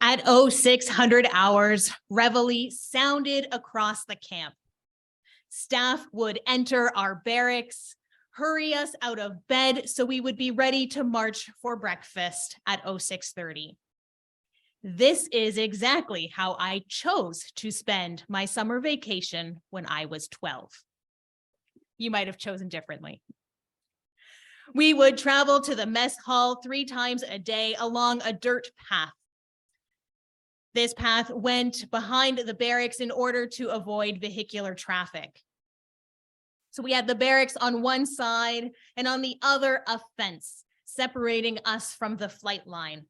At 0600 hours, reveille sounded across the camp. Staff would enter our barracks, hurry us out of bed so we would be ready to march for breakfast at 0630. This is exactly how I chose to spend my summer vacation when I was 12. You might have chosen differently. We would travel to the mess hall 3 times a day along a dirt path. This path went behind the barracks in order to avoid vehicular traffic. So we had the barracks on one side and on the other a fence separating us from the flight line.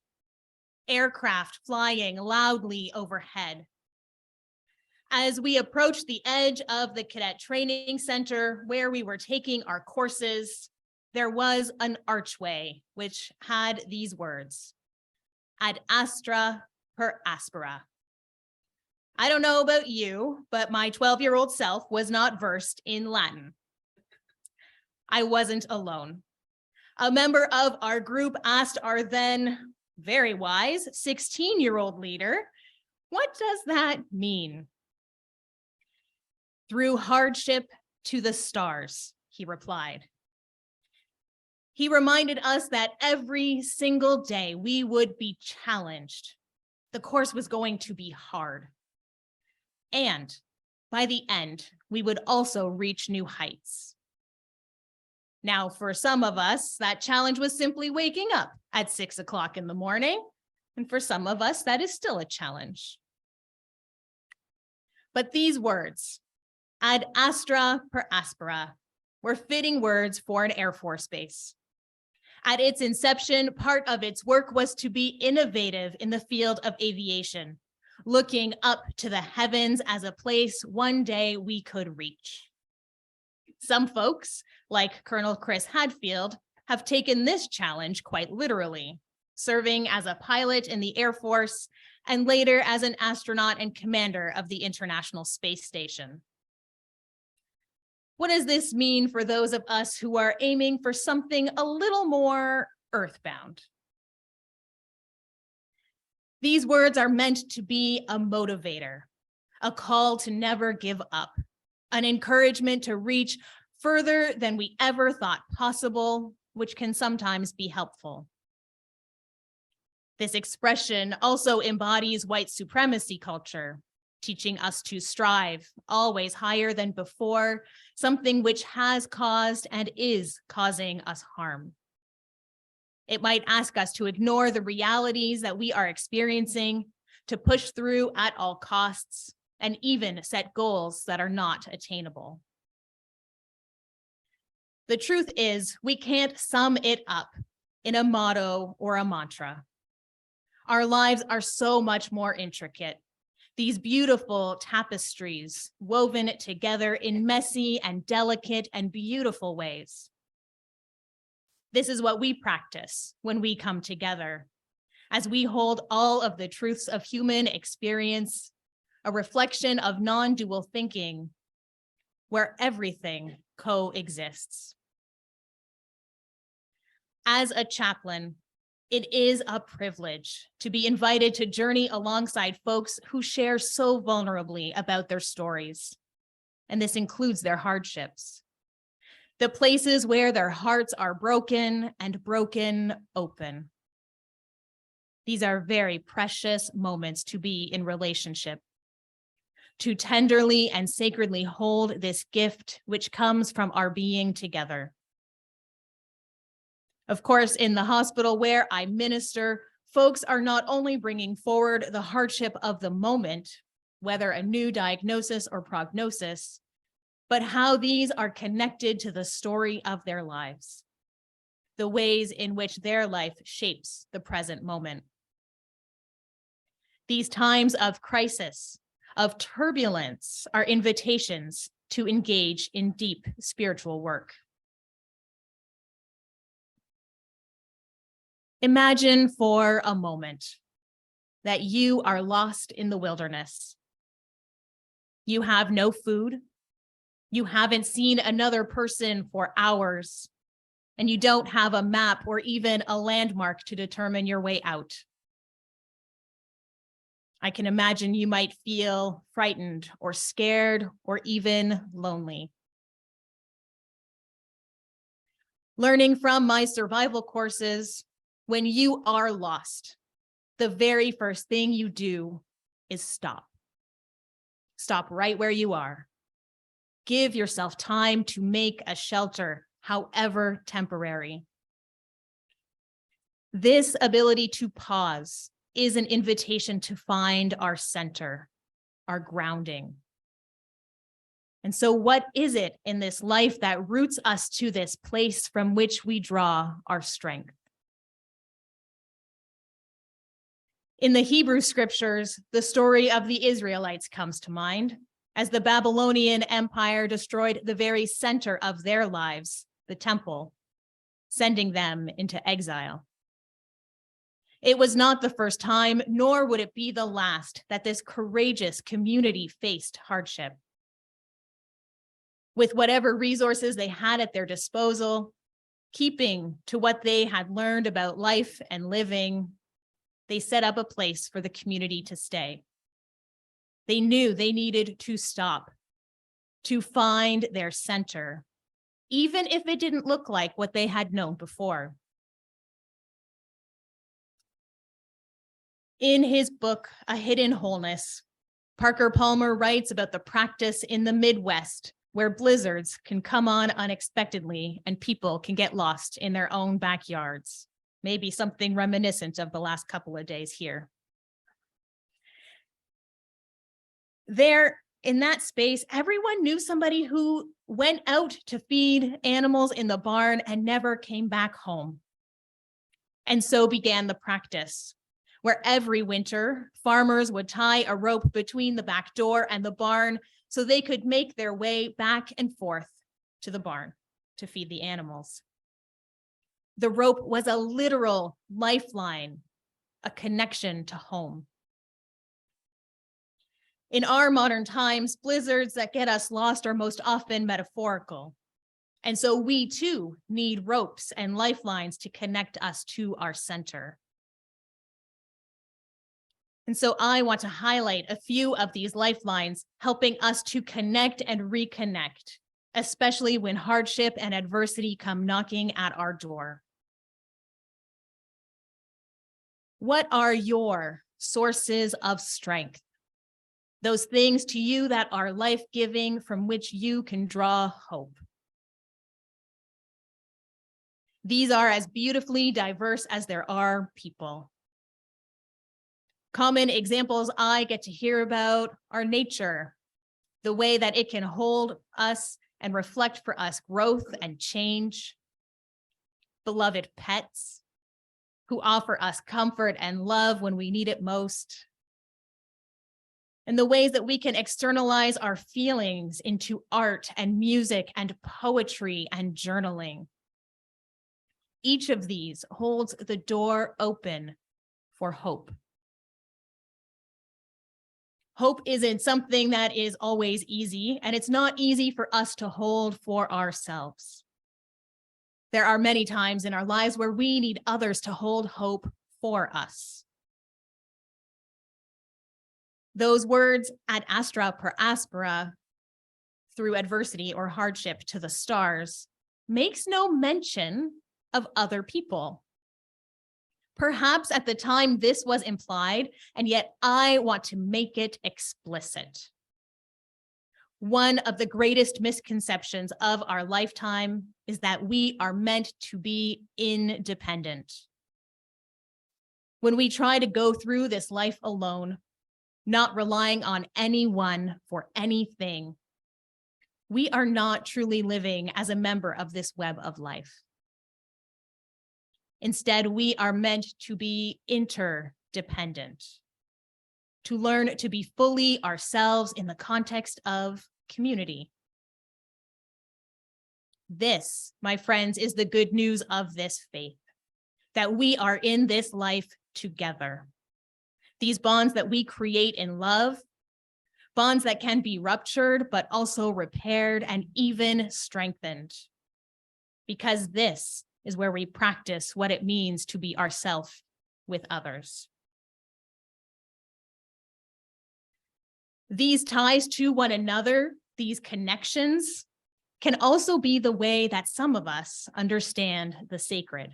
Aircraft flying loudly overhead. As we approached the edge of the cadet training center where we were taking our courses, there was an archway which had these words, ad astra per aspera. I don't know about you, but my 12-year-old self was not versed in Latin. I wasn't alone. A member of our group asked our then very wise 16-year-old leader, what does that mean? Through hardship to the stars, he replied. He reminded us that every single day we would be challenged. The course was going to be hard. And by the end, we would also reach new heights. Now, for some of us, that challenge was simply waking up at 6 o'clock in the morning. And for some of us, that is still a challenge. But these words, ad astra per aspera, were fitting words for an Air Force base. At its inception, part of its work was to be innovative in the field of aviation, looking up to the heavens as a place one day we could reach. Some folks, like Colonel Chris Hadfield, have taken this challenge quite literally, serving as a pilot in the Air Force and later as an astronaut and commander of the International Space Station. What does this mean for those of us who are aiming for something a little more earthbound? These words are meant to be a motivator, a call to never give up, an encouragement to reach further than we ever thought possible, which can sometimes be helpful. This expression also embodies white supremacy culture, teaching us to strive always higher than before, something which has caused and is causing us harm. It might ask us to ignore the realities that we are experiencing, to push through at all costs, and even set goals that are not attainable. The truth is, we can't sum it up in a motto or a mantra. Our lives are so much more intricate. These beautiful tapestries woven together in messy and delicate and beautiful ways. This is what we practice when we come together, as we hold all of the truths of human experience, a reflection of non-dual thinking, where everything coexists. As a chaplain, it is a privilege to be invited to journey alongside folks who share so vulnerably about their stories, and this includes their hardships, the places where their hearts are broken and broken open. These are very precious moments to be in relationship, to tenderly and sacredly hold this gift which comes from our being together. Of course, in the hospital where I minister, folks are not only bringing forward the hardship of the moment, whether a new diagnosis or prognosis, but how these are connected to the story of their lives, the ways in which their life shapes the present moment. These times of crisis, of turbulence, are invitations to engage in deep spiritual work. Imagine for a moment that you are lost in the wilderness. You have no food. You haven't seen another person for hours, and you don't have a map or even a landmark to determine your way out. I can imagine you might feel frightened or scared or even lonely. Learning from my survival courses, when you are lost, the very first thing you do is stop. Stop right where you are. Give yourself time to make a shelter, however temporary. This ability to pause is an invitation to find our center, our grounding. And so what is it in this life that roots us to this place from which we draw our strength? In the Hebrew scriptures, the story of the Israelites comes to mind, as the Babylonian Empire destroyed the very center of their lives, the temple, sending them into exile. It was not the first time, nor would it be the last, that this courageous community faced hardship. With whatever resources they had at their disposal, keeping to what they had learned about life and living, they set up a place for the community to stay. They knew they needed to stop, to find their center, even if it didn't look like what they had known before. In his book, A Hidden Wholeness, Parker Palmer writes about the practice in the Midwest where blizzards can come on unexpectedly and people can get lost in their own backyards. Maybe something reminiscent of the last couple of days here. There, in that space, everyone knew somebody who went out to feed animals in the barn and never came back home. And so began the practice, where every winter, farmers would tie a rope between the back door and the barn so they could make their way back and forth to the barn to feed the animals. The rope was a literal lifeline, a connection to home. In our modern times, blizzards that get us lost are most often metaphorical. And so we too need ropes and lifelines to connect us to our center. And so I want to highlight a few of these lifelines, helping us to connect and reconnect, especially when hardship and adversity come knocking at our door. What are your sources of strength? Those things to you that are life-giving, from which you can draw hope. These are as beautifully diverse as there are people. Common examples I get to hear about are nature, the way that it can hold us and reflect for us growth and change. Beloved pets, who offer us comfort and love when we need it most. And the ways that we can externalize our feelings into art and music and poetry and journaling. Each of these holds the door open for hope. Hope isn't something that is always easy, and it's not easy for us to hold for ourselves. There are many times in our lives where we need others to hold hope for us. Those words ad astra per aspera, through adversity or hardship to the stars, makes no mention of other people. Perhaps at the time this was implied, and yet I want to make it explicit. One of the greatest misconceptions of our lifetime is that we are meant to be independent. When we try to go through this life alone, not relying on anyone for anything, we are not truly living as a member of this web of life. Instead, we are meant to be interdependent, to learn to be fully ourselves in the context of community. This, my friends, is the good news of this faith, that we are in this life together. These bonds that we create in love, bonds that can be ruptured, but also repaired and even strengthened. Because this is where we practice what it means to be ourselves with others. These ties to one another, these connections, can also be the way that some of us understand the sacred.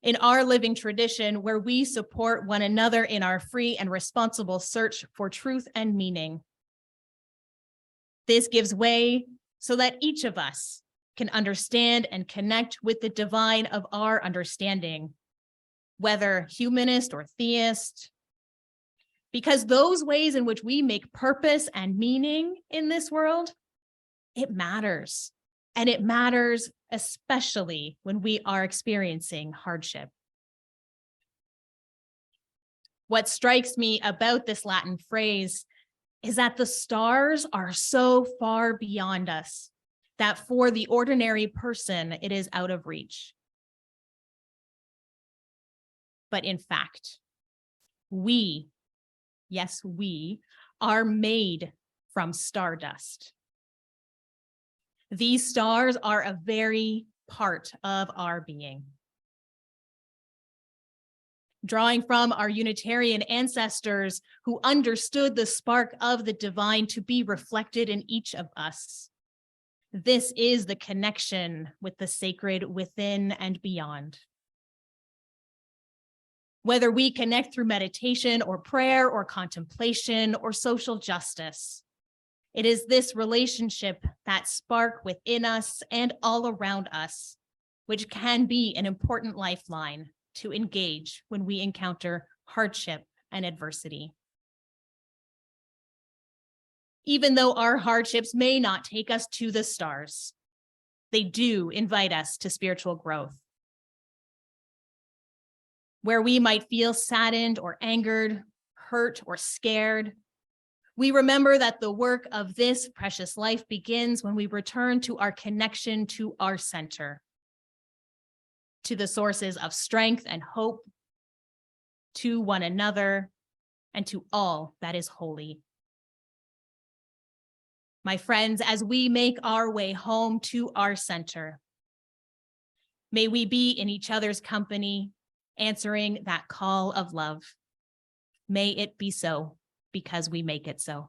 In our living tradition, where we support one another in our free and responsible search for truth and meaning, this gives way so that each of us can understand and connect with the divine of our understanding, whether humanist or theist, because those ways in which we make purpose and meaning in this world, it matters. And it matters especially when we are experiencing hardship. What strikes me about this Latin phrase is that the stars are so far beyond us that for the ordinary person, it is out of reach. But in fact, we, yes, we are made from stardust. These stars are a very part of our being. Drawing from our Unitarian ancestors who understood the spark of the divine to be reflected in each of us, this is the connection with the sacred within and beyond. Whether we connect through meditation or prayer or contemplation or social justice, it is this relationship, that spark within us and all around us, which can be an important lifeline to engage when we encounter hardship and adversity. Even though our hardships may not take us to the stars, they do invite us to spiritual growth. Where we might feel saddened or angered, hurt or scared, we remember that the work of this precious life begins when we return to our connection to our center, to the sources of strength and hope, to one another, and to all that is holy. My friends, as we make our way home to our center, may we be in each other's company, answering that call of love. May it be so, because we make it so.